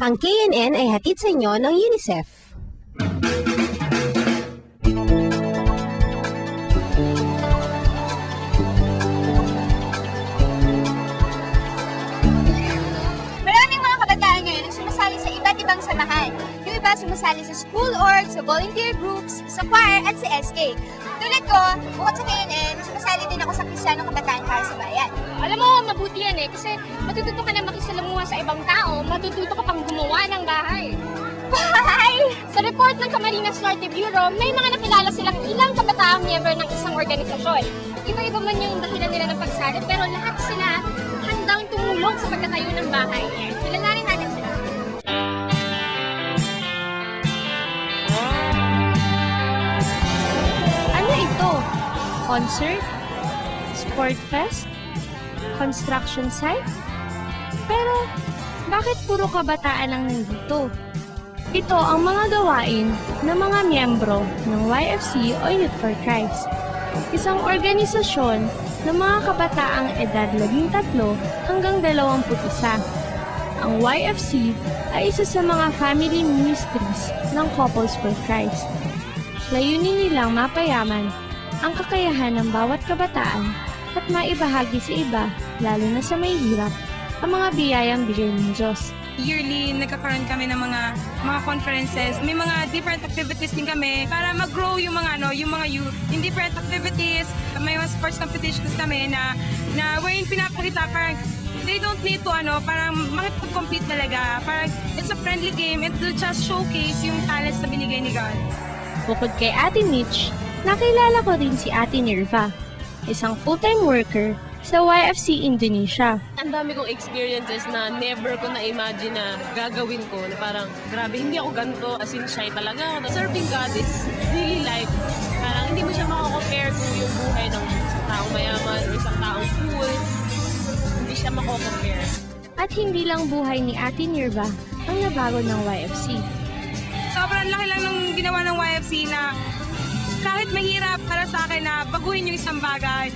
Ang KNN ay hatid sa inyo ng UNICEF. Maraming mga kabataan ngayon ang sumasali sa iba't ibang samahan. Yung iba sumasali sa school org, sa volunteer groups, sa choir at sa SK. Tulad ko, bukod sa KNN, sumasali din ako sa Kristiyanong Kabataan para sa Bayan. Alam mo, mabuti yan kasi matututo ka na makisalamuha sa ibang tao, matututo ka pang gumawa ng bahay. Bye! Sa report ng Camarines Norte Bureau, may mga nakilala silang ilang kabataang miyembro ng isang organisasyon. Iba-iba man yung dahilan nila ng pagsali, pero lahat sila handang tumulong sa pagtatayo ng bahay. Kilalanin natin sila. Ano ito? Concert? Sport fest? Construction site? Pero, bakit puro kabataan ang nandito? Ito ang mga gawain ng mga miyembro ng YFC o Youth for Christ. Isang organisasyon ng mga kabataang edad 13 hanggang 21. Ang YFC ay isa sa mga family ministries ng Couples for Christ. Layunin nilang mapayaman ang kakayahan ng bawat kabataan at maibahagi sa iba, lalo na sa may hirap, ang mga biyayang bigay ng Diyos. Yearly, nagkakaroon kami ng mga conferences. May mga different activities din kami para mag-grow yung mga youth. Yung different activities, may mga sports competitions kami na wherein pinapakita parang they don't need to parang makipag-compete talaga. Parang it's a friendly game and to just showcase yung talents na binigay ni God. Bukod kay Ate Mitch, nakilala ko rin si Ate Nirva, isang full-time worker sa YFC Indonesia. Ang dami kong experiences na never ko na-imagine na gagawin ko. Na parang, grabe, hindi ako ganito. As in, shy talaga ako. Serving God is really life. Parang hindi mo siya makakompare kung yung buhay ng isang taong mayaman o isang taong cool. Hindi siya makakompare. At hindi lang buhay ni Ate Nirva ang nabago ng YFC. Sobrang laki lang nung ginawa ng YFC na kahit mahirap para sa akin na baguhin yung isang bagay,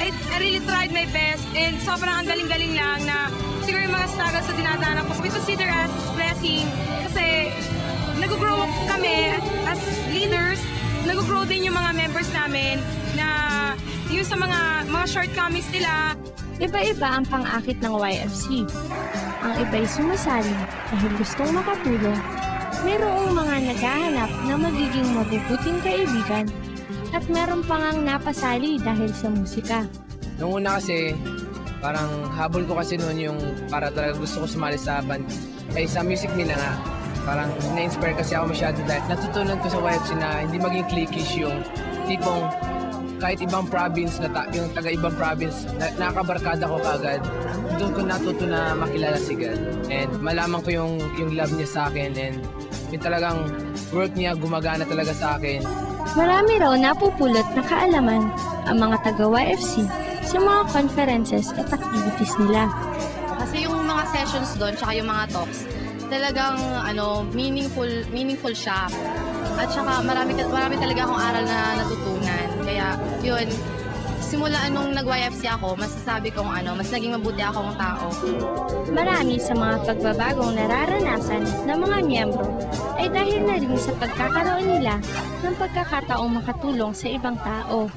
I really tried my best and sobrang ang galing-galing lang na siguro yung mga struggles na dinadaanan ko, we consider as blessing kasi nag-grow kami as leaders, nag-grow din yung mga members namin na yung sa mga shortcomings nila. Iba-iba ang pang-akit ng YFC. Ang iba'y sumasali dahil gustong makatulong. Mayroong mga naghahanap na magiging mabubuting kaibigan at meron pang ang napasali dahil sa musika. Noong una kasi, parang habol ko kasi noon yung para talaga gusto ko sumali sa band. Ay sa music nila nga, parang na-inspire kasi ako masyado dahil natutunan ko sa YFC na hindi maging cliquish yung tipong kahit ibang province, yung taga-ibang province, nakabarkada ko kagad. Doon ko natuto na makilala si God. And malaman ko yung love niya sa akin and yung talagang work niya gumagana talaga sa akin. Marami raw napupulot na kaalaman ang mga taga-YFC sa mga conferences at activities nila. Kasi yung mga sessions doon, tsaka yung mga talks, talagang meaningful siya. At saka marami talaga akong aral na natutunan. Kaya yun, simula nung nag-YFC ako, masasabi kong mas naging mabuti akong tao. Marami sa mga pagbabagong nararanasan ng mga miyembro ay dahil na rin sa pagkakaroon nila ng pagkakataong makatulong sa ibang tao.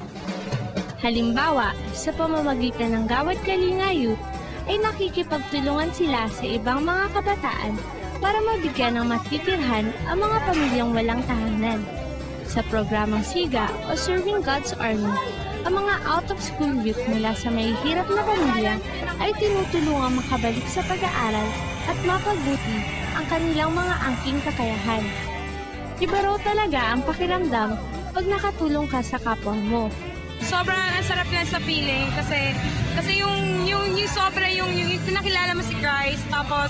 Halimbawa, sa pamamagitan ng Gawad Kalinga Youth, ay nakikipagtulungan sila sa ibang mga kabataan para mabigyan ng matitirhan ang mga pamilyang walang tahanan. Sa programang SIGA o Serving God's Army, ang mga out-of-school youth mula sa may hirap na pamilya ay tinutulungang makabalik sa pag-aaral at mapabuti ang kanilang mga angking kakayahan. Iba raw talaga ang pakiramdam pag nakatulong ka sa kapwa mo. Sobrang ang sarap lang sa feeling kasi yung sobra yung pinakilala mo si Christ tapos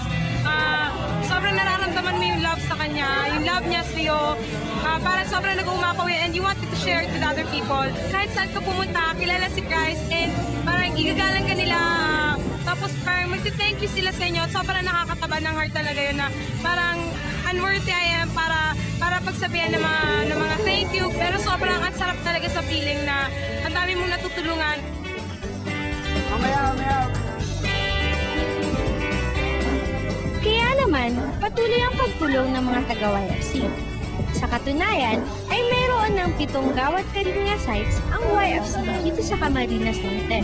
sobrang nararamdaman mo yung love sa kanya, yung love niya sa iyo. Parang sobrang nag-uumapaw and you wanted to share it with other people. Kahit saan ka pumunta, kilala si Christ and parang igagalang ka nila. Tapos parang magti-thank you sila sa inyo. Sobrang nakakataba ng heart talaga yun na parang unworthy I am para pagsabihan ng mga thank you. Pero sobrang ang sarap talaga sa feeling na ang dami mong natutulungan. Kaya naman, patuloy ang pagtulong ng mga taga-YFC. Sa katunayan, ay mayroon ng 7 Gawad Kalinga sites ang YFC dito sa Camarines Norte.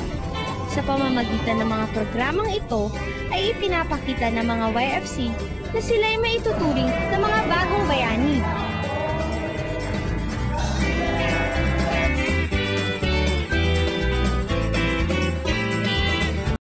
Sa pamamagitan ng mga programang ito, ay ipinapakita ng mga YFC na sila ay maituturing na mga bagong bayani